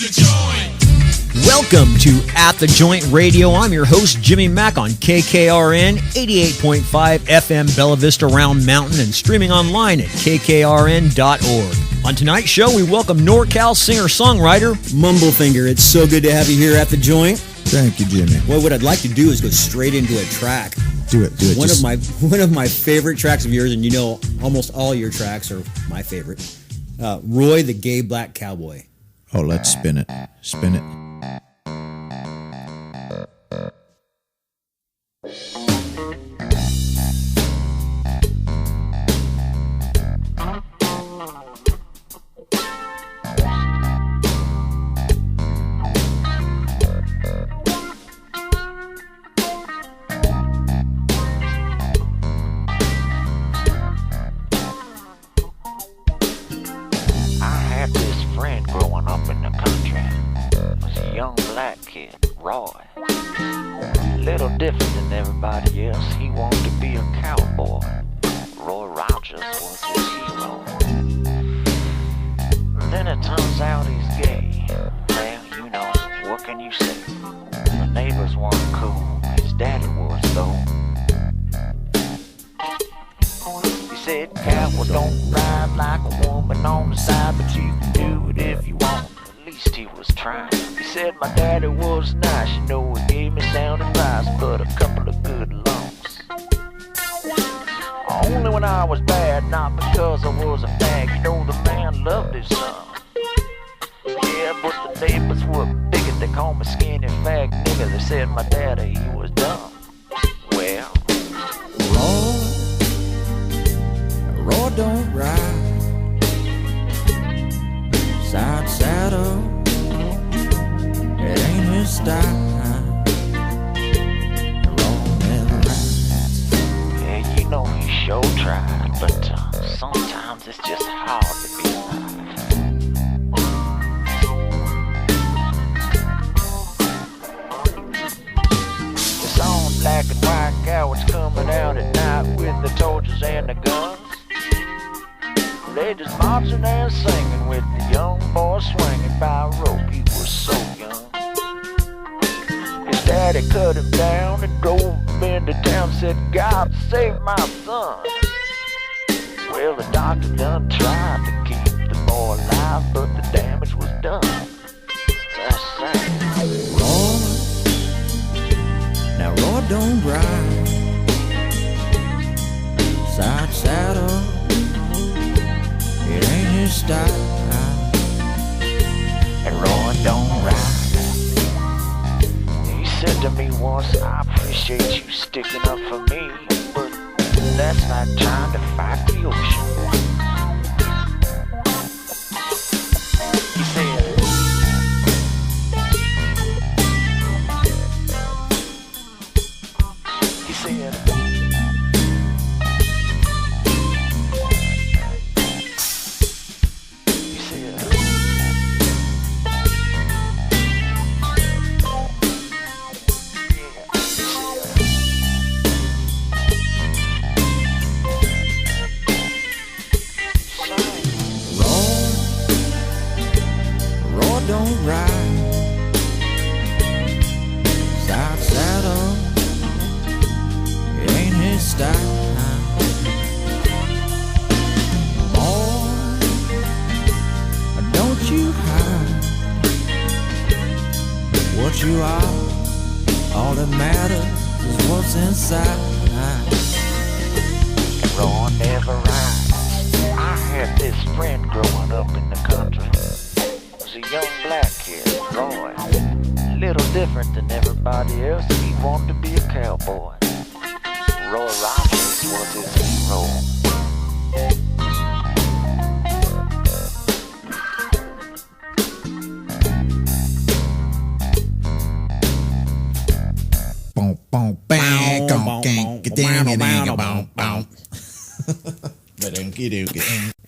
Welcome to At the Joint Radio. I'm your host, Jimmy Mack, on KKRN 88.5 FM Bella Vista Round Mountain and streaming online at kkrn.org. On tonight's show, we welcome NorCal singer-songwriter Mumblefinger. It's so good to have you here at the Joint. Thank you, Jimmy. Well, what I'd like to do is go straight into a track. Do it. One of my favorite tracks of yours, and you know almost all your tracks are my favorite. Roy the Gay Black Cowboy. Oh, let's spin it. Spin it.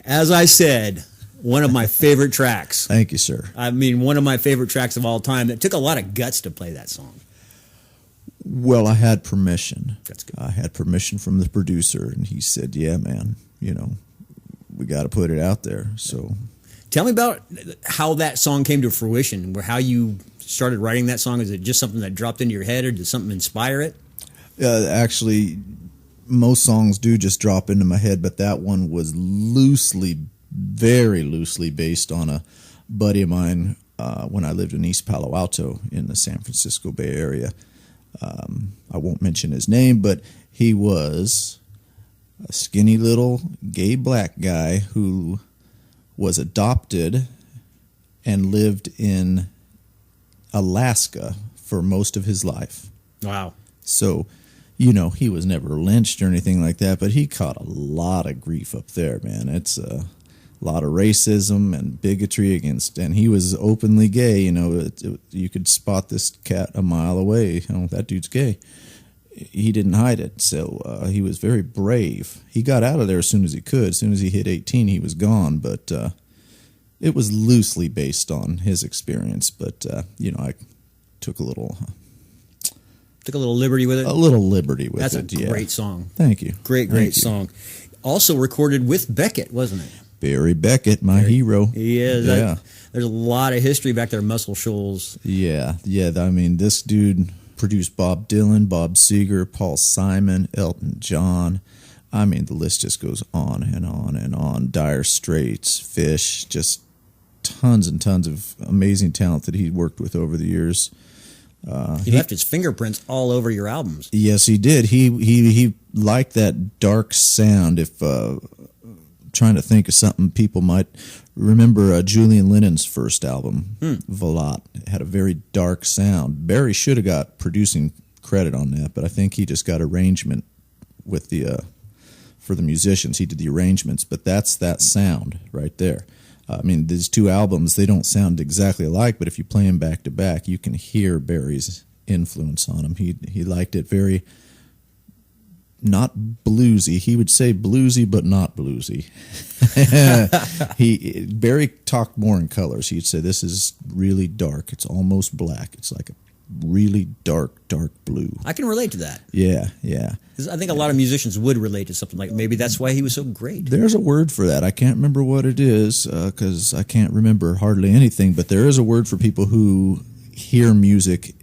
As I said, one of my favorite tracks. Thank you, sir. I mean, one of my favorite tracks of all time. It took a lot of guts to play that song. Well, I had permission. That's good. I had permission from the producer, and he said, yeah, man, you know, we got to put it out there. So Tell me about how that song came to fruition, or how you started writing that song. Is it just something that dropped into your head, or did something inspire it? Actually, most songs do just drop into my head, but that one was very loosely based on a buddy of mine when I lived in East Palo Alto in the San Francisco Bay Area. I won't mention his name, but he was a skinny little gay black guy who was adopted and lived in Alaska for most of his life. Wow. So, you know, he was never lynched or anything like that, but he caught a lot of grief up there, man. It's a lot of racism and bigotry against, and he was openly gay. You know, you could spot this cat a mile away. You know, that dude's gay. He didn't hide it, so he was very brave. He got out of there as soon as he could. As soon as he hit 18, he was gone, but it was loosely based on his experience. But, you know, I took a little liberty with it. A little liberty with That's it. a great song. Thank you. Great song. Also recorded with Beckett, wasn't it? Barry Beckett, my hero. He is. Yeah. There's a lot of history back there, Muscle Shoals. Yeah. I mean, this dude produced Bob Dylan, Bob Seger, Paul Simon, Elton John. I mean, the list just goes on and on and on. Dire Straits, Fish, just tons and tons of amazing talent that he worked with over the years. He left his fingerprints all over your albums. Yes, he did. He liked that dark sound. If trying to think of something people might remember, Julian Lennon's first album, Volat, had a very dark sound. Barry should have got producing credit on that, but I think he just got arrangement with the for the musicians. He did the arrangements, but that's that sound right there. I mean, these two albums, they don't sound exactly alike, but if you play them back to back, you can hear Barry's influence on him. He liked it very, not bluesy. He would say bluesy, but not bluesy. Barry talked more in colors. He'd say, this is really dark. It's almost black. It's like a really dark blue. I can relate to that. Yeah. 'Cause I think a lot of musicians would relate to something like, maybe that's why he was so great. There's a word for that. I can't remember what it is because I can't remember hardly anything, but there is a word for people who hear music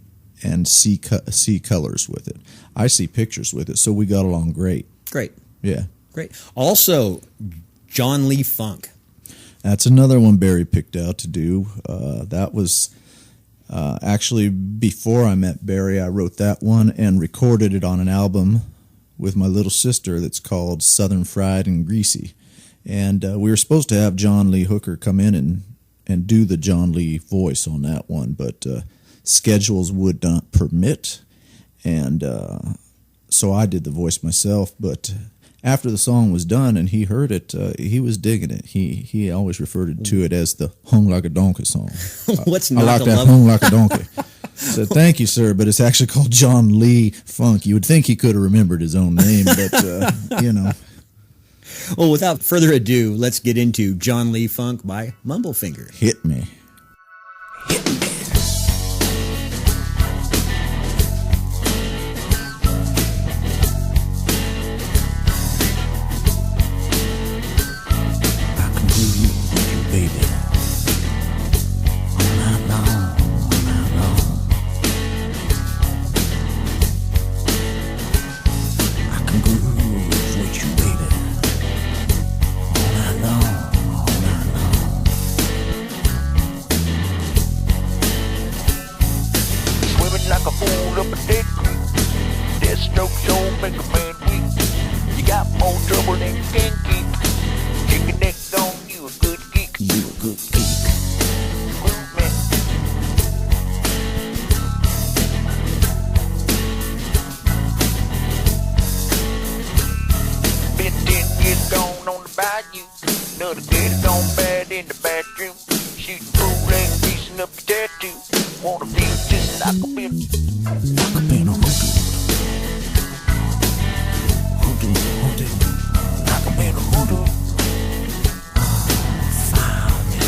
and see colors with it. I see pictures with it, so we got along great. Great. Yeah. Great. Also, John Lee Funk. That's another one Barry picked out to do. That was actually before I met Barry. I wrote that one and recorded it on an album with my little sister that's called Southern Fried and Greasy. And we were supposed to have John Lee Hooker come in and do the John Lee voice on that one, but schedules would not permit. And so I did the voice myself, but after the song was done and he heard it, he was digging it. He always referred to it as the Hung Like a Donkey song. What's I not like to that love? Hung Like a Donkey. So thank you, sir, but it's actually called John Lee Funk. You would think he could have remembered his own name, but, you know. Well, without further ado, let's get into John Lee Funk by Mumblefinger. Hit me. Like a fool up a dead creek. Death strokes don't make a man weak. You got more trouble than you can keep. Chicken neck on you a good geek. You a good geek. Movement. Been 10 years gone on the bayou. Another gator gone bad in the bathroom. Shooting pool and greasing up your tattoo. Wanna be just like a bitch. Like a man on hoodoo. Hoodoo. Like a man on hoodoo. Fire me.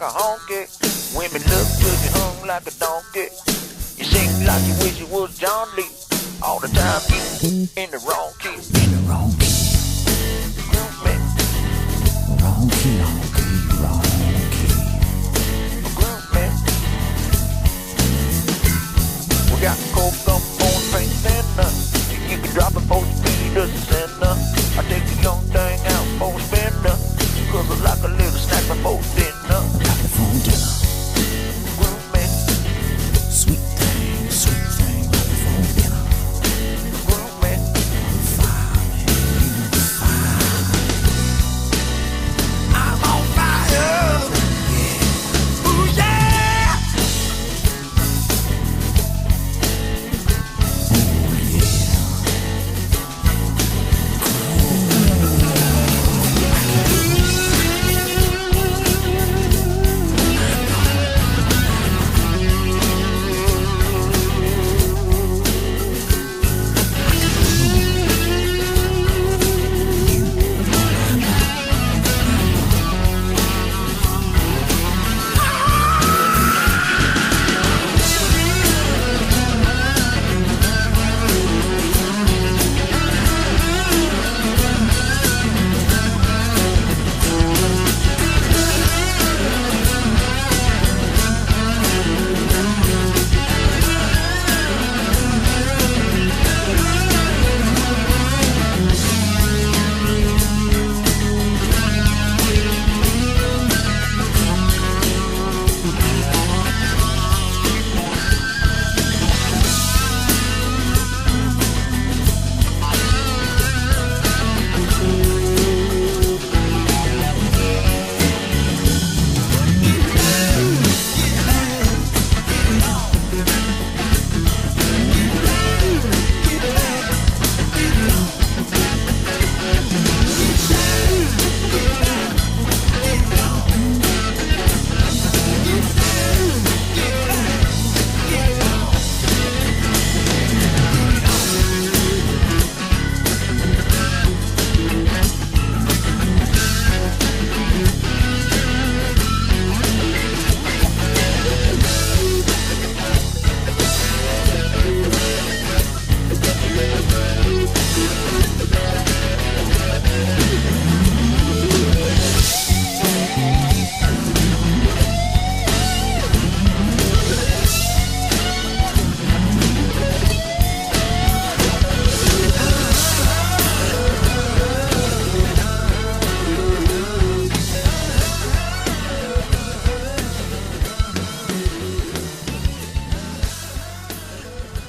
like a honky. Women look good, you hung like a donkey. You sing like you wish you was John Lee. All the time you in the wrong key. In the wrong key. Groove me. Wrong key, wrong key, wrong key. Groove me. We got coke up on Frank Center. You can drop it for speed as a center. I take the young thing out for a spinner. Cause I like a little snack before dinner. Got the phone dinner. Groove me. Sweet thing, got the phone dinner. Groove me. Fire, man, fire. I'm on fire. Yeah. Ooh yeah. Oh, yeah.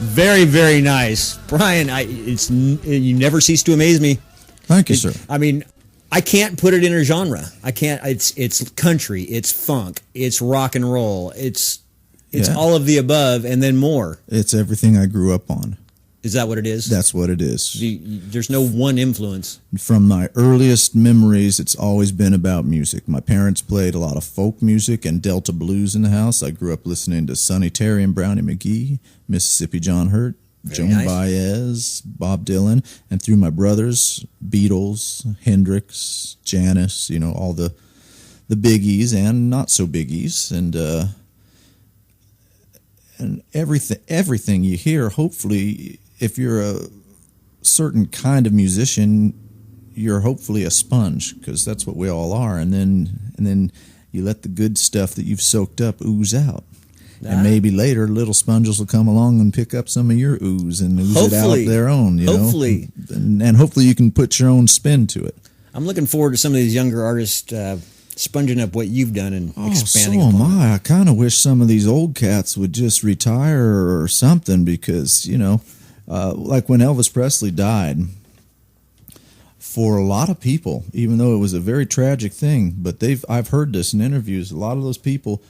Very, very nice, Brian. You never cease to amaze me. Thank you, sir. I mean, I can't put it in a genre. I can't. It's country. It's funk. It's rock and roll. It's Yeah. all of the above and then more. It's everything I grew up on. Is that what it is? That's what it is. There's no one influence. From my earliest memories, it's always been about music. My parents played a lot of folk music and Delta blues in the house. I grew up listening to Sonny Terry and Brownie McGee, Mississippi John Hurt, Joan nice. Baez, Bob Dylan, and through my brothers, Beatles, Hendrix, Janis, all the biggies and not so biggies, and everything you hear. Hopefully, if you're a certain kind of musician, you're hopefully a sponge, because that's what we all are. And then you let the good stuff that you've soaked up ooze out. And maybe later, little sponges will come along and pick up some of your ooze and ooze Hopefully. it out their own. Hopefully. And hopefully you can put your own spin to it. I'm looking forward to some of these younger artists sponging up what you've done and expanding so am upon it. I kind of wish some of these old cats would just retire or something, because, like when Elvis Presley died, for a lot of people, even though it was a very tragic thing, but I've heard this in interviews, a lot of those people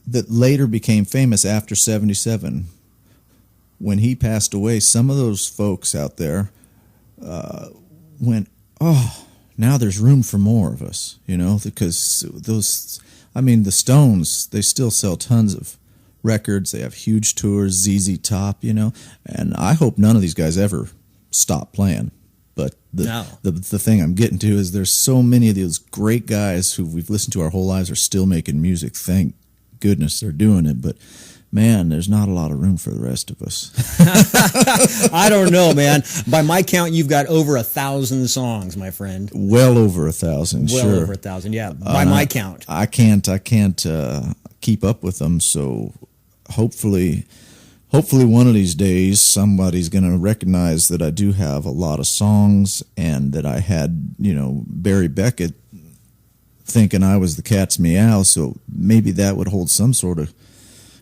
that later became famous after 77, when he passed away, some of those folks out there went, oh, now there's room for more of us, because the Stones, they still sell tons of records. They have huge tours, ZZ Top, and I hope none of these guys ever stop playing. But No. the thing I'm getting to is there's so many of those great guys who we've listened to our whole lives are still making music. Thank goodness they're doing it. But man, there's not a lot of room for the rest of us. I don't know, man. By my count, you've got over 1,000 songs, my friend. Well over 1,000, Well sure. over 1,000, yeah. By my count. I can't keep up with them. So hopefully one of these days somebody's going to recognize that I do have a lot of songs, and that I had, Barry Beckett thinking I was the cat's meow. So maybe that would hold some sort of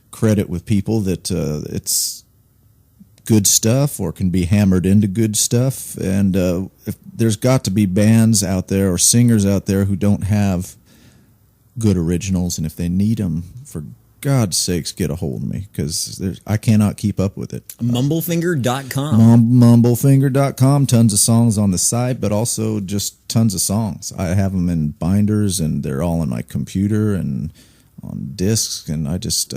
credit with people that it's good stuff or can be hammered into good stuff. And if there's got to be bands out there or singers out there who don't have good originals, and if they need them, for God's sakes, get a hold of me, because I cannot keep up with it. Mumblefinger.com. Mumblefinger.com. Tons of songs on the site, but also just tons of songs. I have them in binders, and they're all on my computer and on discs, and I just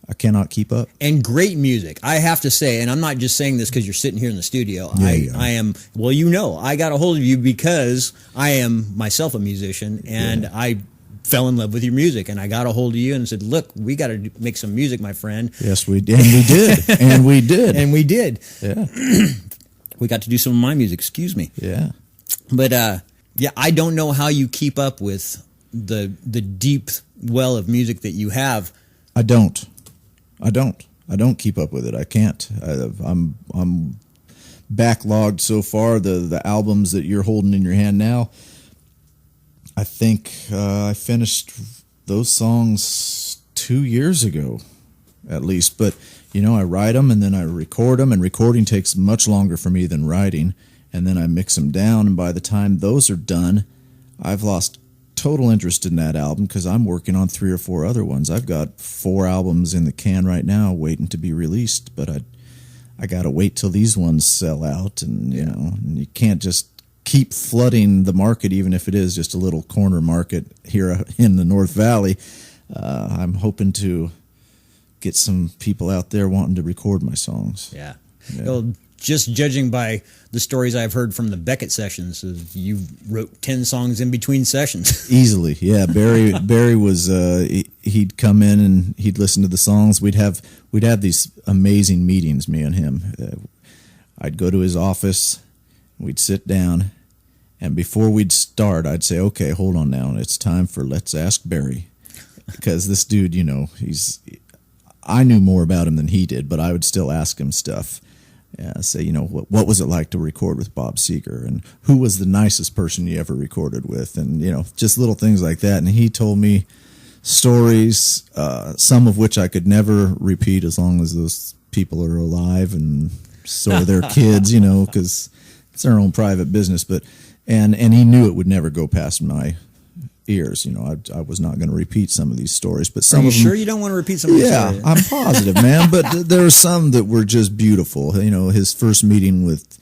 I cannot keep up. And great music, I have to say, and I'm not just saying this because you're sitting here in the studio. Yeah, I am, well, I got a hold of you because I am myself a musician, and I fell in love with your music, and I got a hold of you and said, look, we got to make some music, my friend. Yes, we did. And we did. And we did. And we did. Yeah. We got to do some of my music, excuse me. Yeah. But, yeah, I don't know how you keep up with the deep well of music that you have. I don't keep up with it. I can't. I'm backlogged so far. The albums that you're holding in your hand now, I think I finished those songs 2 years ago, at least. But I write them and then I record them, and recording takes much longer for me than writing. And then I mix them down, and by the time those are done, I've lost total interest in that album because I'm working on 3 or 4 other ones. I've got 4 albums in the can right now waiting to be released, but I got to wait till these ones sell out, and and you can't just keep flooding the market, even if it is just a little corner market here in the North Valley. I'm hoping to get some people out there wanting to record my songs. Yeah. Well, just judging by the stories I've heard from the Beckett sessions, you wrote 10 songs in between sessions. Easily, yeah. Barry was he'd come in and he'd listen to the songs. We'd have these amazing meetings, me and him. I'd go to his office, we'd sit down, and before we'd start, I'd say, "Okay, hold on now. It's time for Let's Ask Barry," because this dude, I knew more about him than he did, but I would still ask him stuff. Say, what was it like to record with Bob Seger, and who was the nicest person you ever recorded with, and just little things like that. And he told me stories, some of which I could never repeat as long as those people are alive, and so are their kids, because it's their own private business. But and he knew it would never go past my ears. I was not going to repeat some of these stories, but some Are you of them, sure you don't want to repeat some of these stories? I'm positive, man. But there are some that were just beautiful. His first meeting with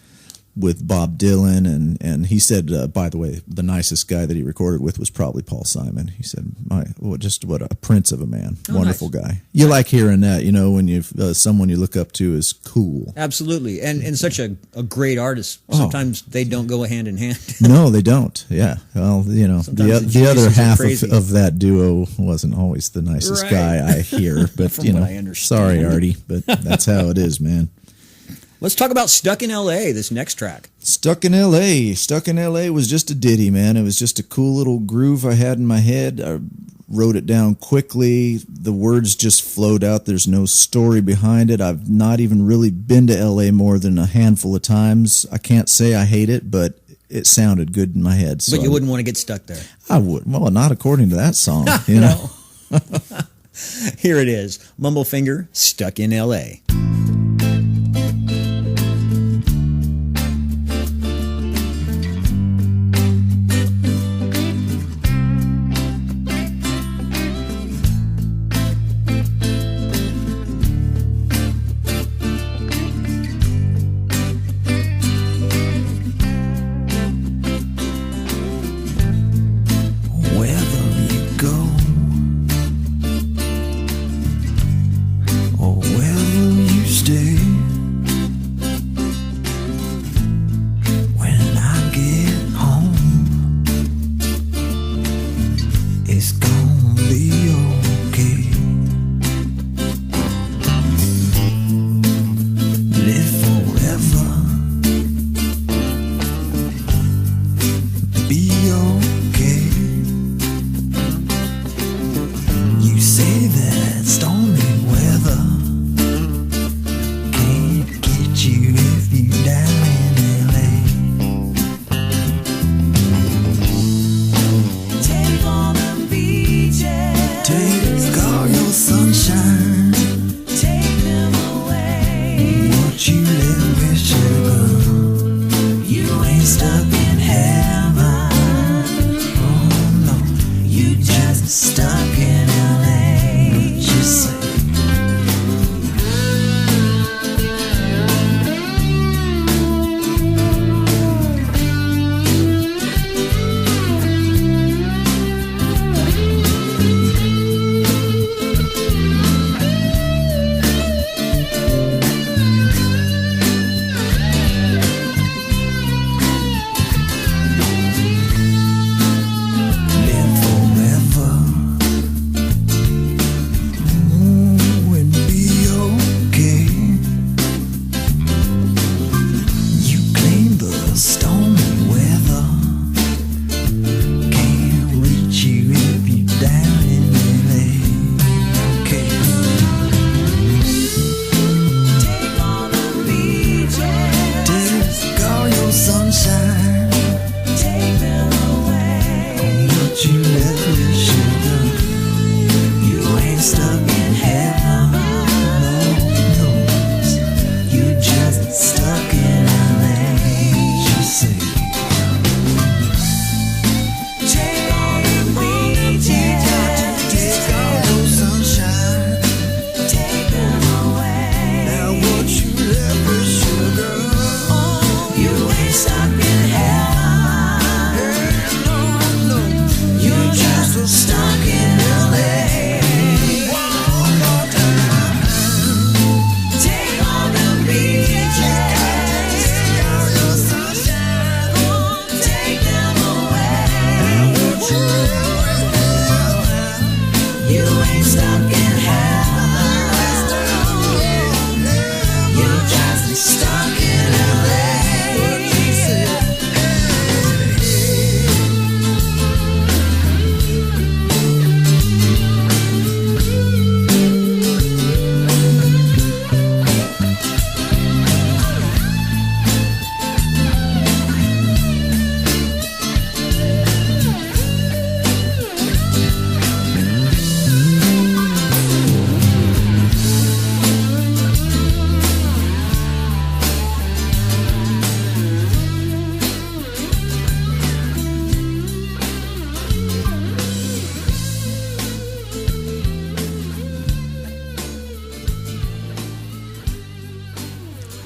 Bob Dylan, and he said, by the way, the nicest guy that he recorded with was probably Paul Simon. He said, just what a prince of a man, wonderful guy. You like hearing that, when you someone you look up to is cool. Absolutely, and such a great artist. Sometimes they don't go hand in hand. No, they don't. Yeah, well, the other half of that duo wasn't always the nicest guy I hear, but From what I understand. Sorry, Artie, but that's how it is, man. Let's talk about Stuck in L.A., this next track. Stuck in L.A. Stuck in L.A. was just a ditty, man. It was just a cool little groove I had in my head. I wrote it down quickly. The words just flowed out. There's no story behind it. I've not even really been to L.A. more than a handful of times. I can't say I hate it, but it sounded good in my head. So But you wouldn't want to get stuck there. I would. Well, not according to that song. No. Here it is. Mumblefinger, Stuck in L.A. Wherever reach you if you down in LA. Take all the beaches, take all your sunshine, take them away. What you live with sugar, you ain't stuck in heaven. Oh no, you just stuck in LA. You say.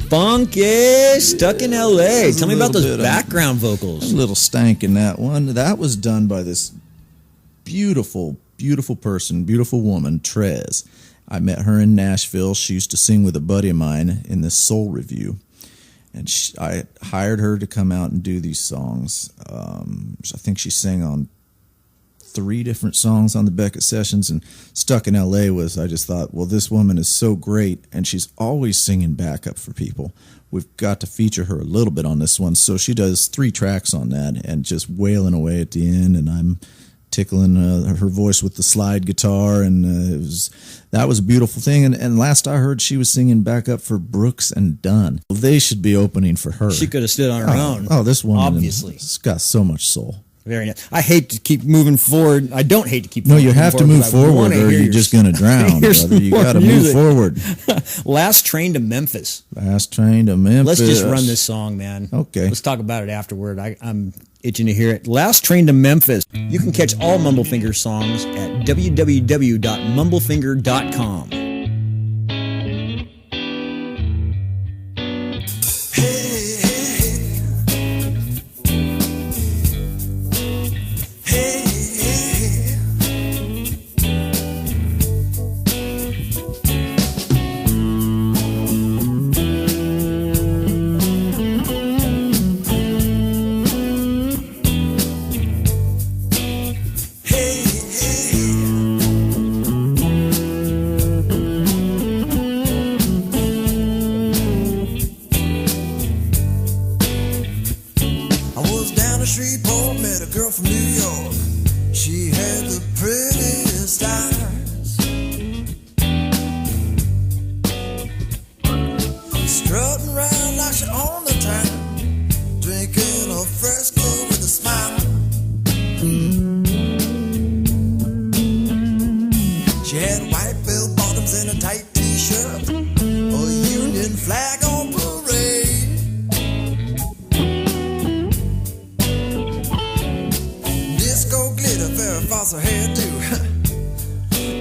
Funky, Stuck in LA. Tell me about those bit of- background vocals. A little stank in that one. That was done by this beautiful, beautiful person, beautiful woman, Trez. I met her in Nashville. She used to sing with a buddy of mine in this Soul Review. And I hired her to come out and do these songs. I think she sang on 3 different songs on the Beckett sessions, and Stuck in LA was, I just thought, well, this woman is so great, and she's always singing backup for people. We've got to feature her a little bit on this one, so she does 3 tracks on that, and just wailing away at the end, and I'm tickling her voice with the slide guitar, and that was a beautiful thing. And last I heard, she was singing backup for Brooks and Dunn. They should be opening for her. She could have stood on her own. Oh, this woman obviously, has got so much soul. Very nice. I hate to keep moving forward. I don't hate to keep. No, you moving have to forward, move but I forward, wanna or hear you're just going to drown, here's brother. You more got to move music. forward. Last Train to Memphis. Last Train to Memphis. Let's just run this song, man. Okay. Let's talk about it afterward. I'm itching to hear it. Last Train to Memphis. You can catch all Mumblefinger songs at www.mumblefinger.com. Strutting around like she on the town, drinking a fresco with a smile. She had white bell bottoms and a tight t-shirt, a Union flag on parade. Disco glitter, Farrah Fawcett hairdo,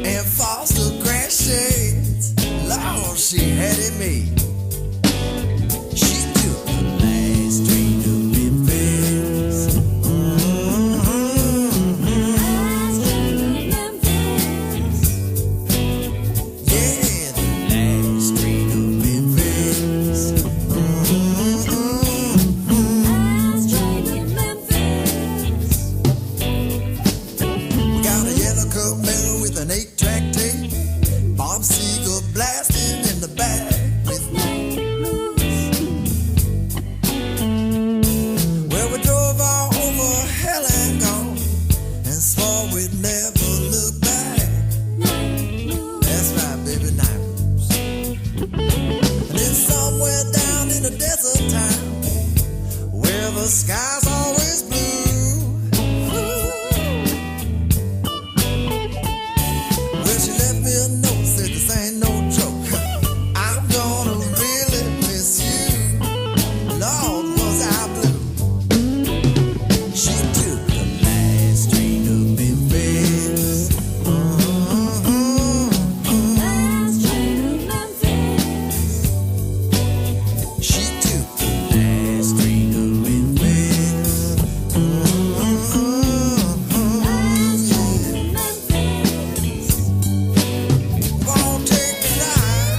and Foster crash shades. Lord, she had it made. She took the last train to Memphis. Yeah, the last train to Memphis. We got a yellow cup mirror with an 8-track tape. Bob Seger blasting in the back with well, we drove all over hell and gone and swore we'd never look back. That's right, baby, night moves. And it's somewhere down in a desert town where the sky's always blue. Well, she left me a note, said this ain't no joke. I'm gonna really miss you. Lord, was I blue. She took the last train to Memphis. She took the last train to Memphis. Won't take the ride.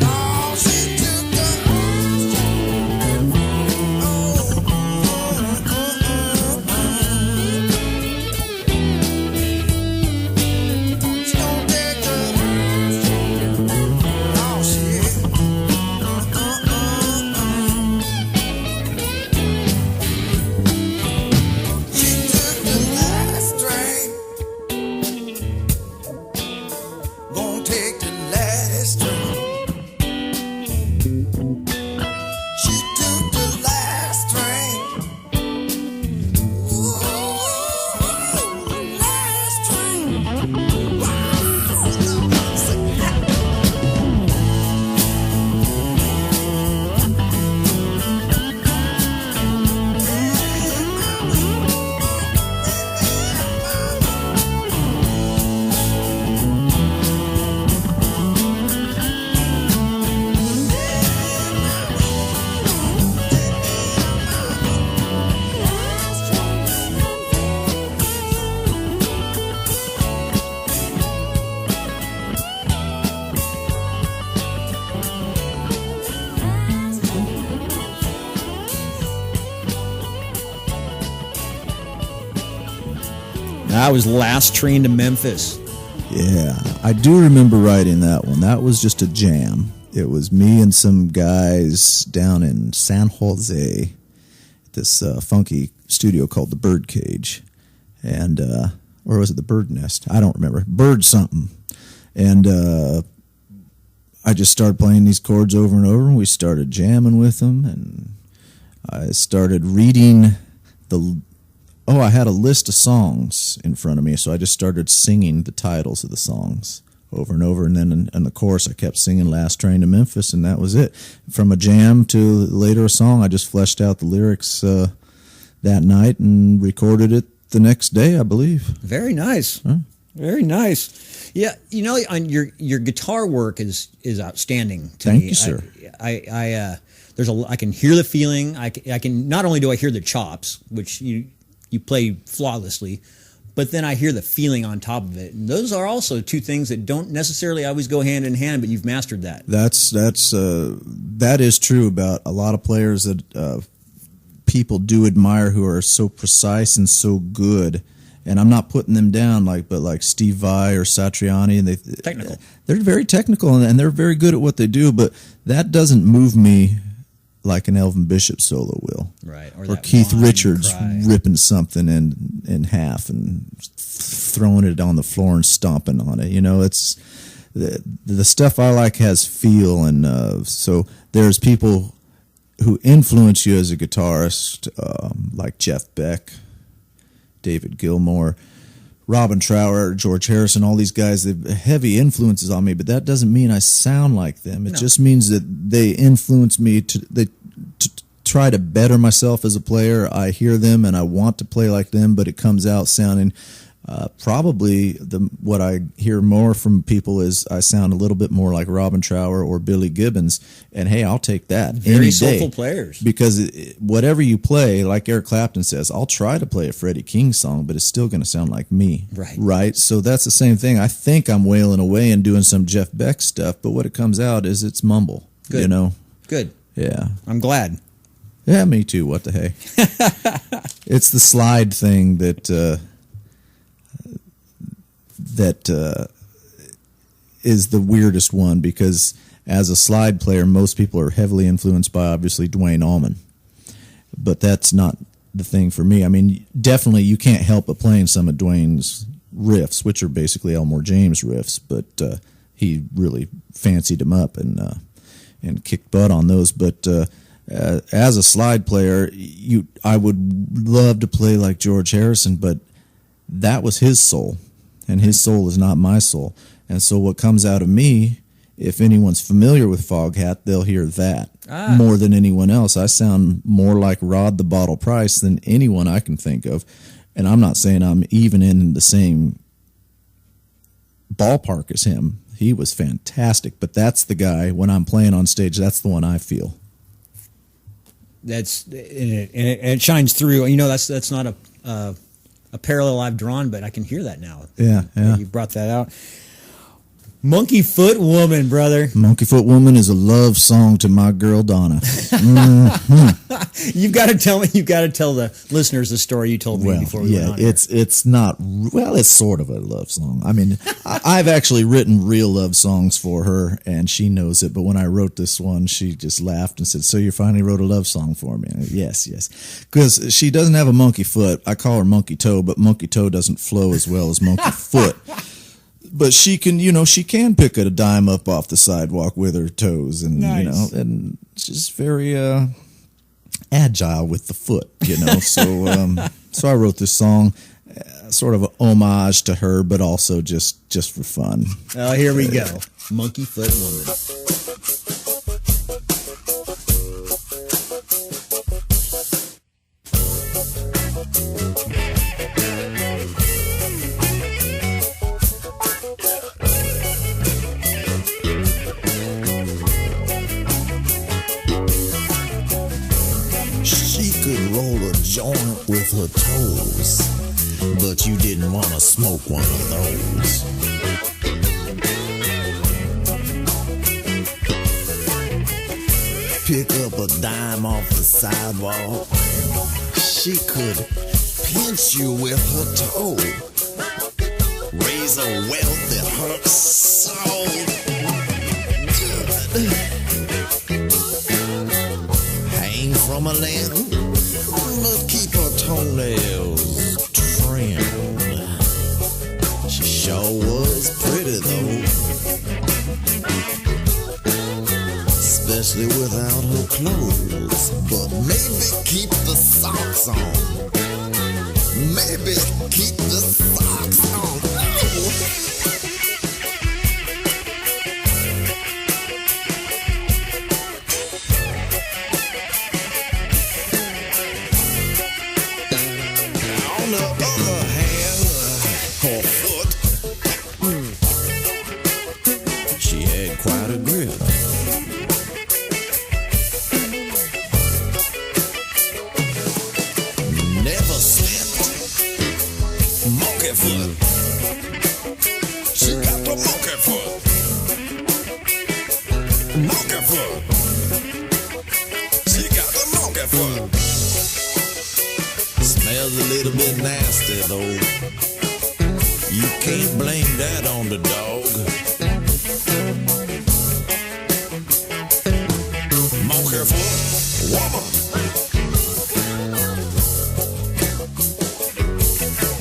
Oh, she took the she gon' take the oh, shit. She took the last train. Gonna take the last train. She took the last train. Ooh, last train. Wow. I was Last Train to Memphis. Yeah, I do remember writing that one. That was just a jam. It was me and some guys down in San Jose at this funky studio called the Birdcage. And, or was it the Bird Nest? I don't remember. Bird something. And I just started playing these chords over and over, and we started jamming with them. And I started reading I had a list of songs in front of me, so I just started singing the titles of the songs over and over, and then in the chorus I kept singing Last Train to Memphis, and that was it. From a jam to later a song, I just fleshed out the lyrics that night and recorded it the next day, I believe. Very nice. Huh? Very nice. Yeah, you know, on your guitar work is outstanding to me. Thank you, sir. I can hear the feeling. I can not only do I hear the chops, which you play flawlessly, but then I hear the feeling on top of it. And those are also two things that don't necessarily always go hand in hand, but you've mastered that. That is true about a lot of players that people do admire who are so precise and so good. And I'm not putting them down, but Steve Vai or Satriani, and Technical. They're very technical and they're very good at what they do. But that doesn't move me like an Elvin Bishop solo will, right? Or Keith Richards ripping something in half and throwing it on the floor and stomping on it. It's the stuff I like has feel, and so there's people who influence you as a guitarist, like Jeff Beck, David Gilmour, Robin Trower, George Harrison, all these guys. They've heavy influences on me, but that doesn't mean I sound like them. It just means that they influence me to try to better myself as a player. I hear them and I want to play like them, but it comes out sounding probably what I hear more from people is I sound a little bit more like Robin Trower or Billy Gibbons, and hey, I'll take that very any soulful day. Players, because whatever you play, like Eric Clapton says, I'll try to play a Freddie King song, but it's still going to sound like me, right? So that's the same thing. I think I'm wailing away and doing some Jeff Beck stuff, but what it comes out is it's mumble. Good. Good. Yeah, I'm glad. Yeah, me too. What the hey? It's the slide thing that is the weirdest one, because as a slide player, most people are heavily influenced by obviously Duane Allman, but that's not the thing for me. I mean, definitely you can't help but playing some of Duane's riffs, which are basically Elmore James riffs, but he really fancied him up and kicked butt on those. But as a slide player, I would love to play like George Harrison, but that was his soul, and his soul is not my soul. And so what comes out of me, if anyone's familiar with Foghat, they'll hear that more than anyone else. I sound more like Rod the Bottle Price than anyone I can think of. And I'm not saying I'm even in the same ballpark as him. He was fantastic, but that's the guy, when I'm playing on stage, that's the one I feel. And it shines through. That's not a parallel I've drawn, but I can hear that now. Yeah. You brought that out. Monkey Foot Woman, brother. Monkey Foot Woman is a love song to my girl Donna. Mm-hmm. You've got to tell the listeners the story you told me before we went on. It's not, it's sort of a love song. I mean, I've actually written real love songs for her, and she knows it. But when I wrote this one, she just laughed and said, "So you finally wrote a love song for me?" Yes. Because she doesn't have a monkey foot. I call her monkey toe, but monkey toe doesn't flow as well as monkey foot. But she can pick a dime up off the sidewalk with her toes, and nice. And she's very agile with the foot, So I wrote this song, sort of an homage to her, but also just for fun. Oh, here we go, Monkey Foot Woman. Joint with her toes, but you didn't want to smoke one of those. Pick up a dime off the sidewalk. She could pinch you with her toe. Raise a wealth that hurts so good. Hang from a limb, but keep her toenails trimmed. She sure was pretty though, especially without her clothes. But maybe keep the socks on. Maybe keep the socks on. Never slept little nasty though. You can't blame that on the dog. Monkey foot woman.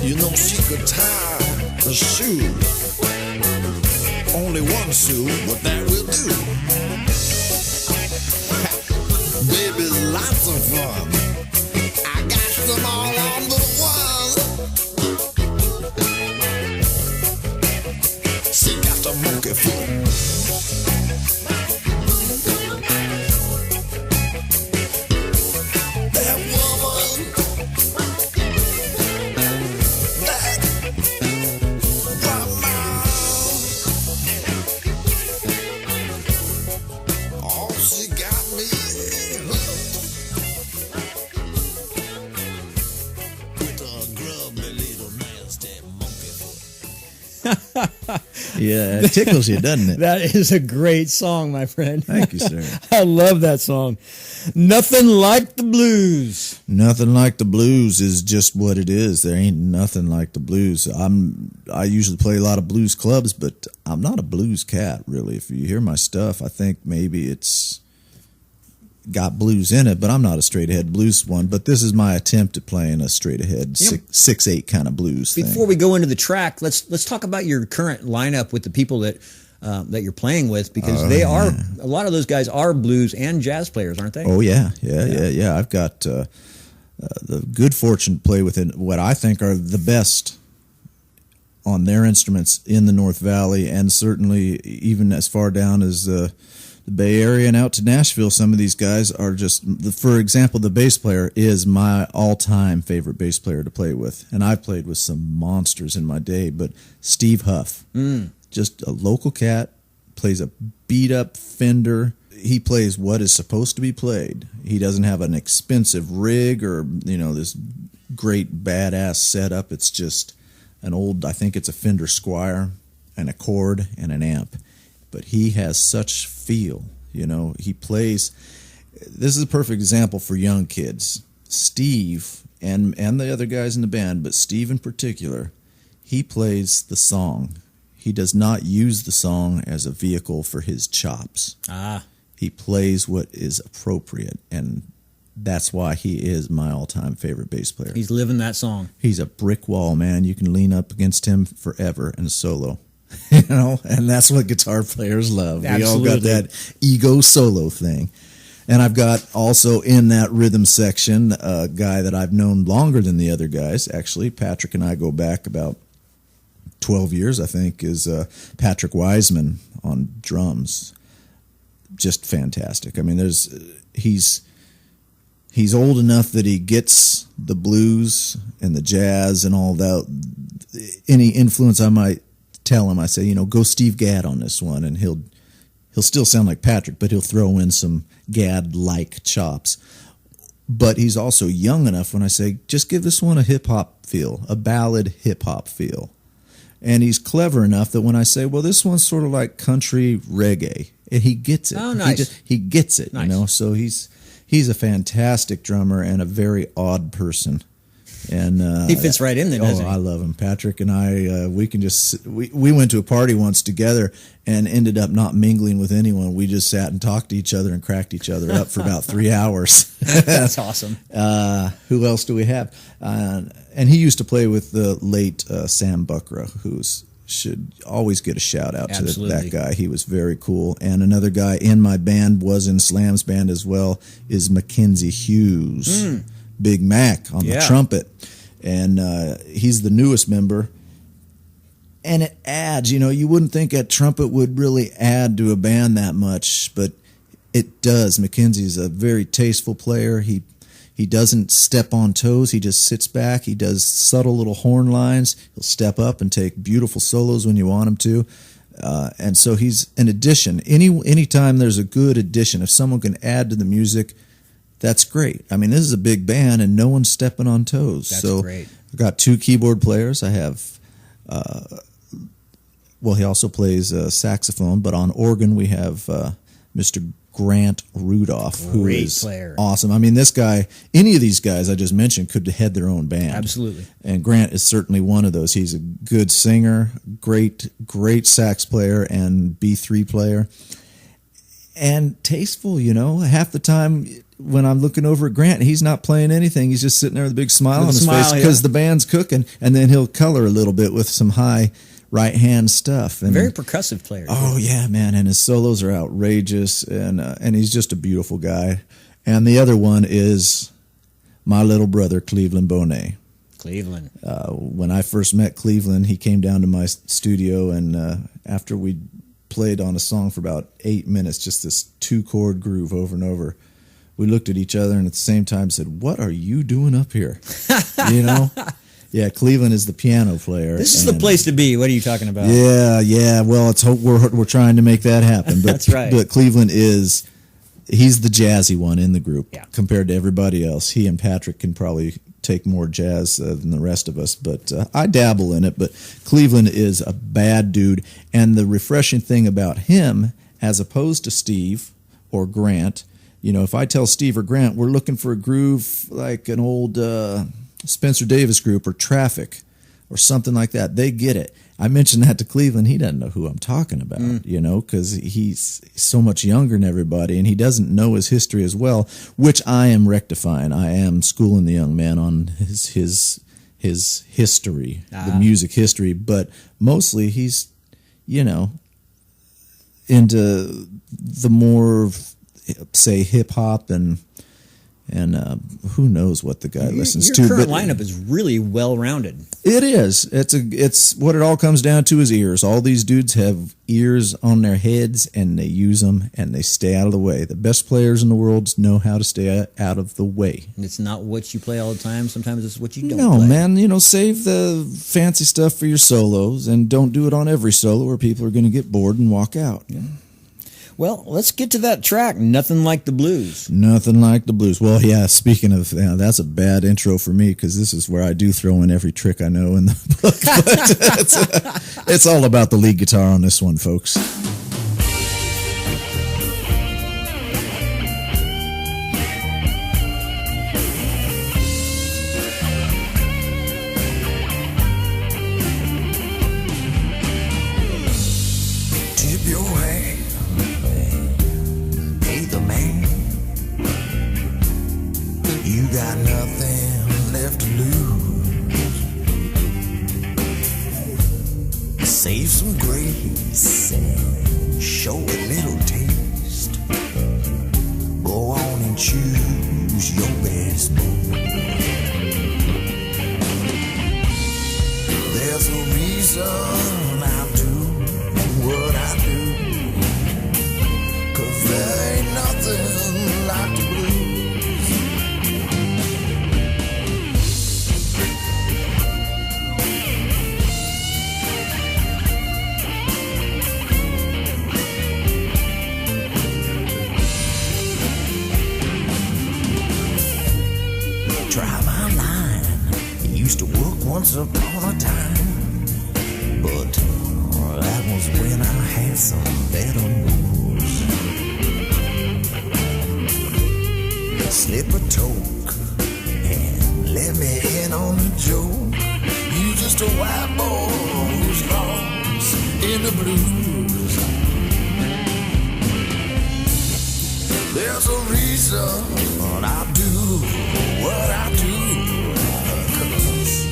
You know she could tie a shoe. Only one shoe, but that will do. Baby's lots of fun. I got them all on the one. She got the monkey foot. That woman. Oh, she got me with a grubby little nasty monkey foot. Yeah, it tickles you, doesn't it? That is a great song, my friend. Thank you, sir. I love that song. Nothing like the blues. Nothing like the blues is just what it is. There ain't nothing like the blues. I usually play a lot of blues clubs, but I'm not a blues cat, really. If you hear my stuff, I think maybe it's got blues in it, but I'm not a straight ahead blues one. But this is my attempt at playing a straight ahead 6/8 kind of blues thing. Before we go into the track, let's talk about your current lineup with the people that you're playing with, because they are a lot of those guys are blues and jazz players, aren't they? Oh yeah. I've got the good fortune to play with what I think are the best on their instruments in the North Valley, and certainly even as far down as the Bay Area and out to Nashville. Some of these guys are just, for example, the bass player is my all-time favorite bass player to play with, and I've played with some monsters in my day, but Steve Huff, just a local cat, plays a beat-up Fender. He plays what is supposed to be played. He doesn't have an expensive rig or, this great badass setup. It's just an old, I think it's a Fender Squire, and a cord and an amp. But he has such feel, he plays. This is a perfect example for young kids. Steve and the other guys in the band, but Steve in particular, he plays the song. He does not use the song as a vehicle for his chops. He plays what is appropriate, and that's why he is my all-time favorite bass player. He's living that song. He's a brick wall, man. You can lean up against him forever in a solo. And that's what guitar players love. Absolutely. We all got that ego solo thing. And I've got also in that rhythm section a guy that I've known longer than the other guys. Actually, Patrick and I go back about 12 years, I think, is Patrick Wiseman on drums. Just fantastic. I mean, he's old enough that he gets the blues and the jazz and all that. Any influence I might tell him, I say, go Steve Gadd on this one, and he'll still sound like Patrick, but he'll throw in some Gadd-like chops. But he's also young enough when I say, just give this one a hip-hop feel, a ballad hip-hop feel. And he's clever enough that when I say, well, this one's sort of like country reggae, and he gets it. Oh, nice. He gets it, nice. So he's a fantastic drummer and a very odd person. And he fits right in there, doesn't he? I love him. Patrick and I, we can just, we went to a party once together and ended up not mingling with anyone. We just sat and talked to each other and cracked each other up for about 3 hours. That's awesome. Who else do we have? And he used to play with the late Sam Buckra, who's should always get a shout out to that guy. He was very cool. And another guy in my band, was in Slam's band as well, is Mackenzie Hughes. Big Mac on the trumpet. And he's the newest member. And it adds, you wouldn't think that trumpet would really add to a band that much, but it does. Mackenzie's a very tasteful player. He doesn't step on toes. He just sits back. He does subtle little horn lines. He'll step up and take beautiful solos when you want him to. And so he's an addition. Anytime there's a good addition, if someone can add to the music, that's great. I mean, this is a big band, and no one's stepping on toes. That's great. I've got 2 keyboard players. I have, he also plays saxophone, but on organ we have Mr. Grant Rudolph, who Great is player. awesome. I mean, this guy, any of these guys I just mentioned could head their own band. Absolutely. And Grant is certainly one of those. He's a good singer, great sax player and B3 player. And tasteful, half the time when I'm looking over at Grant, he's not playing anything. He's just sitting there with a big smile on his face because the band's cooking, and then he'll color a little bit with some high right hand stuff. And very percussive player. Oh yeah, man, and his solos are outrageous, and he's just a beautiful guy. And the other one is my little brother, Cleveland Bonet. Cleveland. When I first met Cleveland, he came down to my studio, and after we played on a song for about 8 minutes, just this 2-chord groove over and over, we looked at each other and at the same time said, "What are you doing up here?" Yeah, Cleveland is the piano player. This is the place to be. What are you talking about? Yeah. Well, it's hope we're trying to make that happen. But, that's right. But Cleveland he's the jazzy one in the group compared to everybody else. He and Patrick can probably take more jazz than the rest of us, but I dabble in it. But Cleveland is a bad dude, and the refreshing thing about him, as opposed to Steve or Grant, if I tell Steve or Grant we're looking for a groove like an old Spencer Davis group or Traffic or something like that, they get it. I mentioned that to Cleveland. He doesn't know who I'm talking about, because he's so much younger than everybody, and he doesn't know his history as well, which I am rectifying. I am schooling the young man on his history, the music history, but mostly he's, into the more, say, hip-hop and who knows what the guy listens to. Your current lineup is really well-rounded. It is. It's what it all comes down to is ears. All these dudes have ears on their heads, and they use them, and they stay out of the way. The best players in the world know how to stay out of the way. And it's not what you play all the time. Sometimes it's what you don't play. play. No, man. Save the fancy stuff for your solos, and don't do it on every solo, or people are going to get bored and walk out. Yeah. Well, let's get to that track, Nothing Like the Blues. Nothing Like the Blues. Well, yeah, speaking of, that's a bad intro for me, because this is where I do throw in every trick I know in the book. But it's all about the lead guitar on this one, folks. Tip your hat. You got nothing left to lose. Save some grace and show a little taste. Go on and choose your best move. There's a reason I do what I do, 'cause there ain't nothing like the blues. Try my line. It used to work once upon a time, but that was when I had some better moves. Slip a toke and let me in on the joke. You just a white boy who's lost in the blues. There's a reason I do what I do, 'cause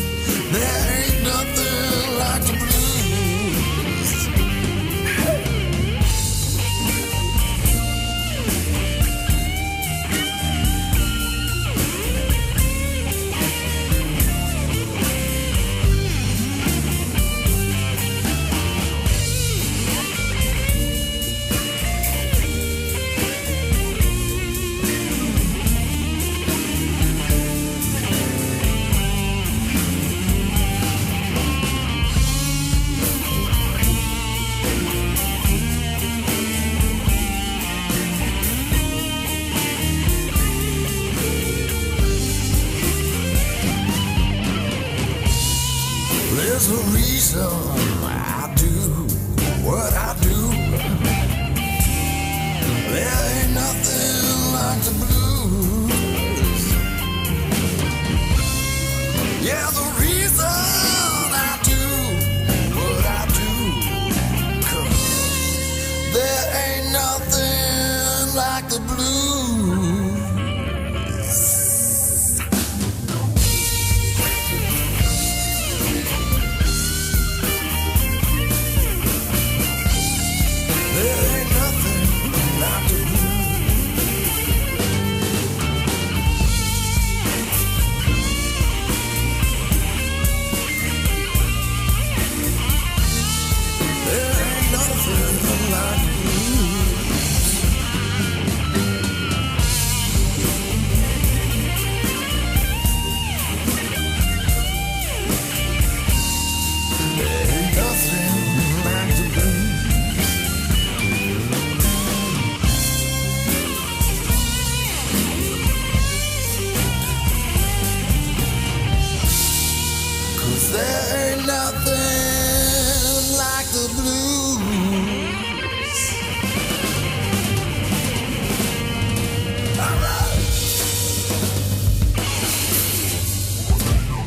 there ain't nothing like the blues. There's a reason I do what I do. There ain't like the blues. Yeah, the reason I do what I do, 'cause there ain't nothing like the blues. There ain't nothing like the There ain't nothing like the blues. There ain't nothing like the blues. 'Cause there ain't nothing like the blues. All right.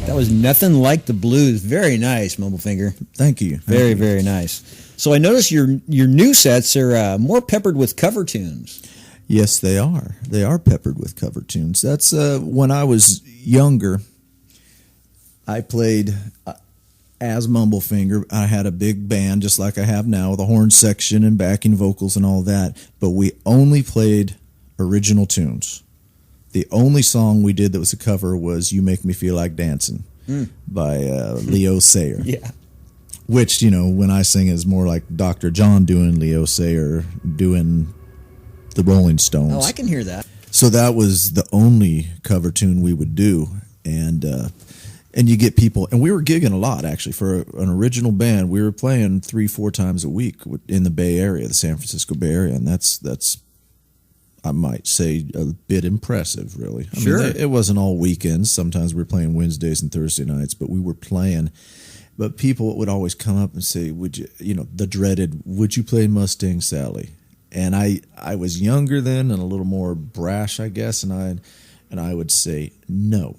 That was Nothing Like the Blues. Very nice, Mumblefinger. Thank you. Very, very nice. So I notice your new sets are more peppered with cover tunes. Yes, they are. They are peppered with cover tunes. That's when I was younger. I played as Mumblefinger. I had a big band just like I have now with a horn section and backing vocals and all that. But we only played original tunes. The only song we did that was a cover was "You Make Me Feel Like Dancing" by Leo Sayer. Yeah. Which, when I sing is more like Dr. John doing Leo Sayer doing the Rolling Stones. Oh, I can hear that. So that was the only cover tune we would do, and you get people, and we were gigging a lot actually for an original band. We were playing 3-4 times a week in the Bay Area, the San Francisco Bay Area, and that's I might say a bit impressive, really. I Sure. mean, it wasn't all weekends. Sometimes we were playing Wednesdays and Thursday nights, but we were playing. But people would always come up and say, "Would you?" The dreaded, "Would you play Mustang Sally?" And I was younger then and a little more brash, I guess, and I would say no.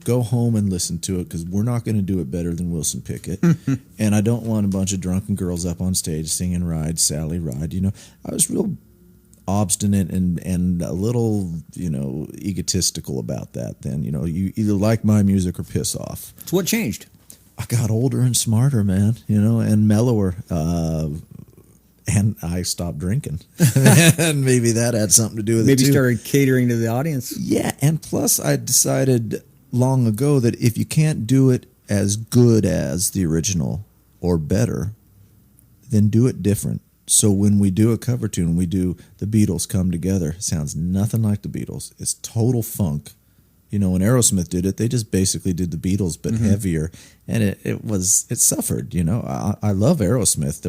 Go home and listen to it because we're not going to do it better than Wilson Pickett. And I don't want a bunch of drunken girls up on stage singing "Ride, Sally, Ride." I was real obstinate and a little, egotistical about that then. You either like my music or piss off. So what changed? I got older and smarter, man, and mellower. And I stopped drinking. And maybe that had something to do with it, Maybe too. started catering to the audience. Yeah, and plus I decided long ago that if you can't do it as good as the original or better, then do it different. So when we do a cover tune, we do the Beatles Come Together. It sounds nothing like the Beatles. It's total funk. When Aerosmith did it, they just basically did the Beatles but heavier, and it suffered. I love Aerosmith.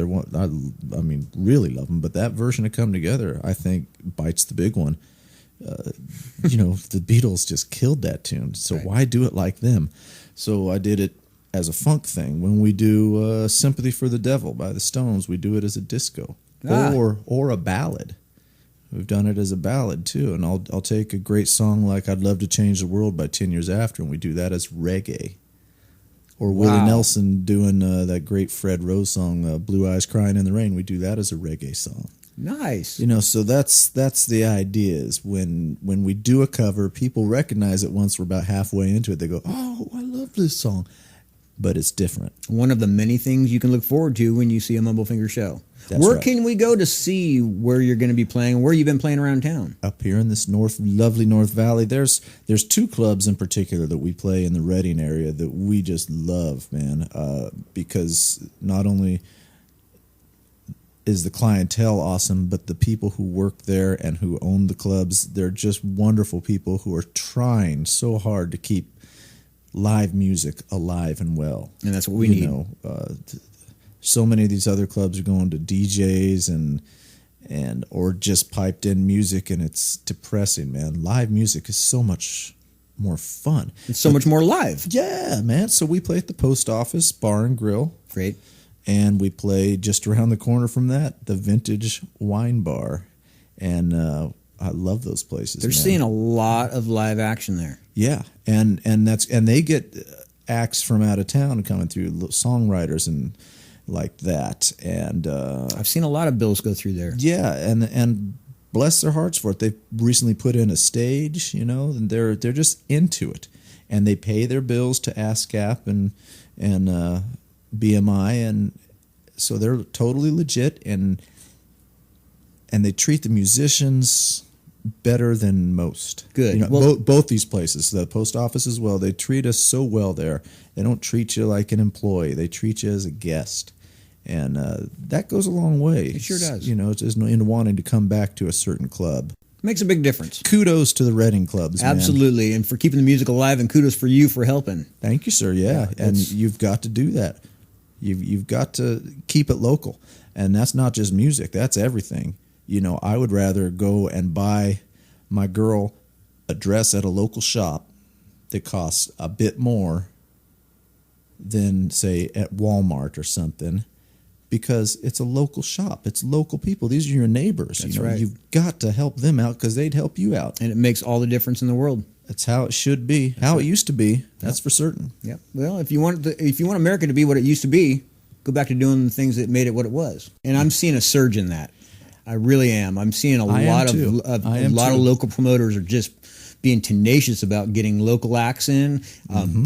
I mean, really love them. But that version of Come Together, I think, bites the big one. The Beatles just killed that tune. So why do it like them? So I did it as a funk thing. When we do "Sympathy for the Devil" by the Stones, we do it as a disco or a ballad. We've done it as a ballad too, and I'll take a great song like "I'd Love to Change the World" by 10 Years After, and we do that as reggae. Or Willie Nelson doing that great Fred Rose song, "Blue Eyes Crying in the Rain." We do that as a reggae song. Nice. So that's the idea is when we do a cover, people recognize it once we're about halfway into it. They go, "Oh, I love this song." But it's different. One of the many things you can look forward to when you see a Mumblefinger show. That's where right. can we go to see where you're going to be playing, where you've been playing around town? Up here in this lovely North Valley, there's 2 clubs in particular that we play in the Reading area that we just love, man, because not only is the clientele awesome, but the people who work there and who own the clubs, they're just wonderful people who are trying so hard to keep live music alive and well. And that's what we need. So many of these other clubs are going to DJs and or just piped in music, and it's depressing, man. Live music is so much more fun. It's so much more live. Yeah, man. So we play at the Post Office Bar and Grill. Great. And we play just around the corner from that, the Vintage Wine Bar. And I love those places. They're seeing a lot of live action there. Yeah, and they get acts from out of town coming through, songwriters and like that. And I've seen a lot of bills go through there. yeah, and bless their hearts for it. They've recently put in a stage, and they're just into it, and they pay their bills to ASCAP and BMI, and so they're totally legit, and they treat the musicians better than most. Good. Both these places, the post office as well, they treat us so well there. They don't treat you like an employee. They treat you as a guest. And that goes a long way. It sure does. It's just in wanting to come back to a certain club. Makes a big difference. Kudos to the Reading clubs, man. Absolutely. And for keeping the music alive, and kudos for you for helping. Thank you, sir. Yeah. And you've got to do that. You've got to keep it local. And that's not just music. That's everything. I would rather go and buy my girl a dress at a local shop that costs a bit more than, say, at Walmart or something, because it's a local shop. It's local people. These are your neighbors. That's right. You've got to help them out because they'd help you out. And it makes all the difference in the world. That's how it should be. How it used to be. That's for certain. Yep. Well, if you want America to be what it used to be, go back to doing the things that made it what it was. And I'm seeing a surge in that. I really am. I'm seeing a lot of local promoters are just being tenacious about getting local acts in,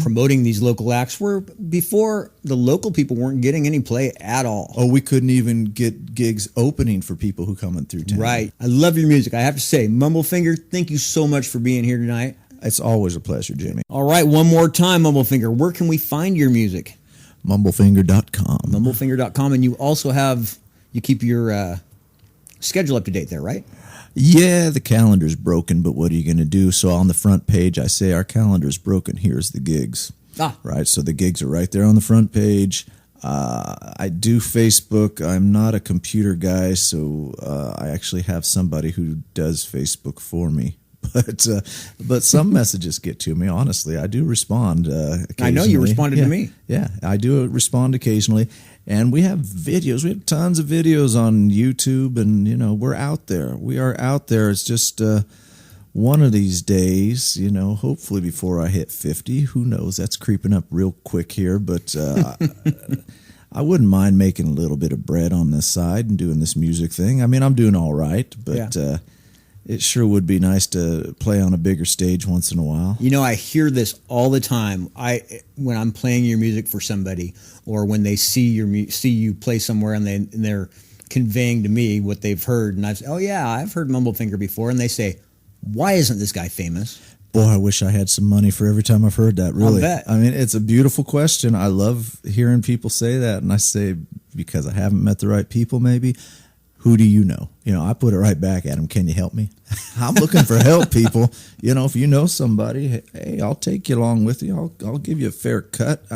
promoting these local acts, where before the local people weren't getting any play at all. Oh, we couldn't even get gigs opening for people who coming through town. Right. I love your music. I have to say, Mumblefinger, thank you so much for being here tonight. It's always a pleasure, Jimmy. All right, one more time, Mumblefinger. Where can we find your music? Mumblefinger.com. Mumblefinger.com. And you also you keep your schedule up to date there, right? Yeah, the calendar's broken, but what are you going to do? So on the front page, I say our calendar's broken. Here's the gigs. Right, so the gigs are right there on the front page. I do Facebook. I'm not a computer guy, so I actually have somebody who does Facebook for me. But some messages get to me. Honestly, I do respond. Occasionally. I know you responded to me. Yeah, I do respond occasionally. And we have videos. We have tons of videos on YouTube, and we're out there. We are out there. It's just one of these days, hopefully before I hit 50. Who knows? That's creeping up real quick here, but I wouldn't mind making a little bit of bread on this side and doing this music thing. I mean, I'm doing all right, but it sure would be nice to play on a bigger stage once in a while. I hear this all the time. When I'm playing your music for somebody, or when they see you play somewhere, and they're conveying to me what they've heard, and I've heard Mumblefinger before, and they say, "Why isn't this guy famous?" Boy, I wish I had some money for every time I've heard that. Really, I'll bet. I mean, it's a beautiful question. I love hearing people say that, and I say, because I haven't met the right people, maybe. Who do you know? I put it right back at them. Can you help me? I'm looking for help, people. If you know somebody, hey, I'll take you along with you. I'll give you a fair cut.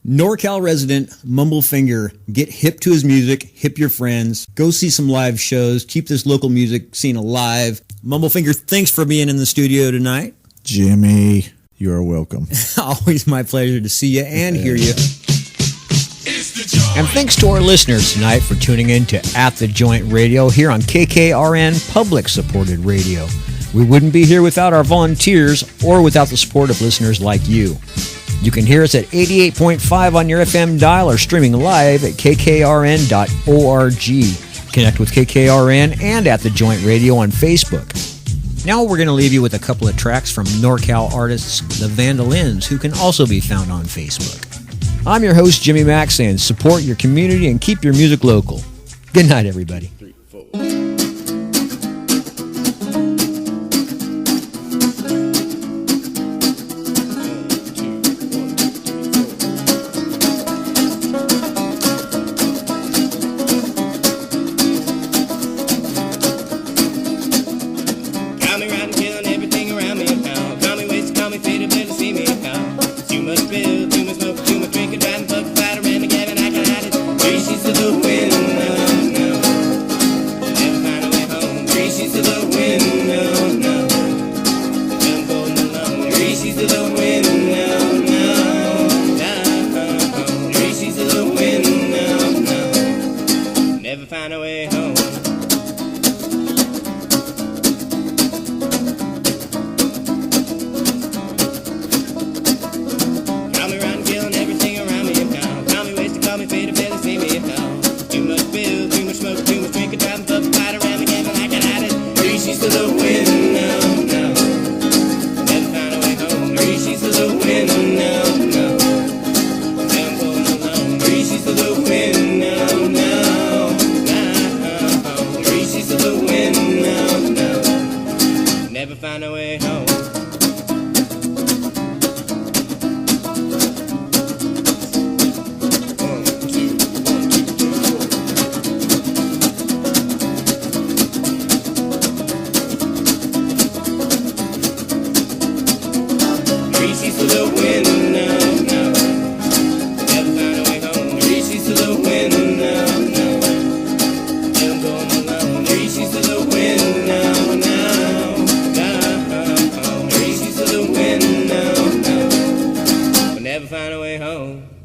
NorCal resident Mumblefinger, get hip to his music, hip your friends, go see some live shows, keep this local music scene alive. Mumblefinger, thanks for being in the studio tonight. Jimmy, you are welcome. Always my pleasure to see you and hear you. And thanks to our listeners tonight for tuning in to At the Joint Radio here on KKRN Public Supported Radio. We wouldn't be here without our volunteers or without the support of listeners like you. You can hear us at 88.5 on your FM dial or streaming live at kkrn.org. Connect with KKRN and At the Joint Radio on Facebook. Now we're going to leave you with a couple of tracks from NorCal artists The Vandalins, who can also be found on Facebook. I'm your host, Jimmy Mack, saying support your community and keep your music local. Good night, everybody. Never find a way home. find a way home.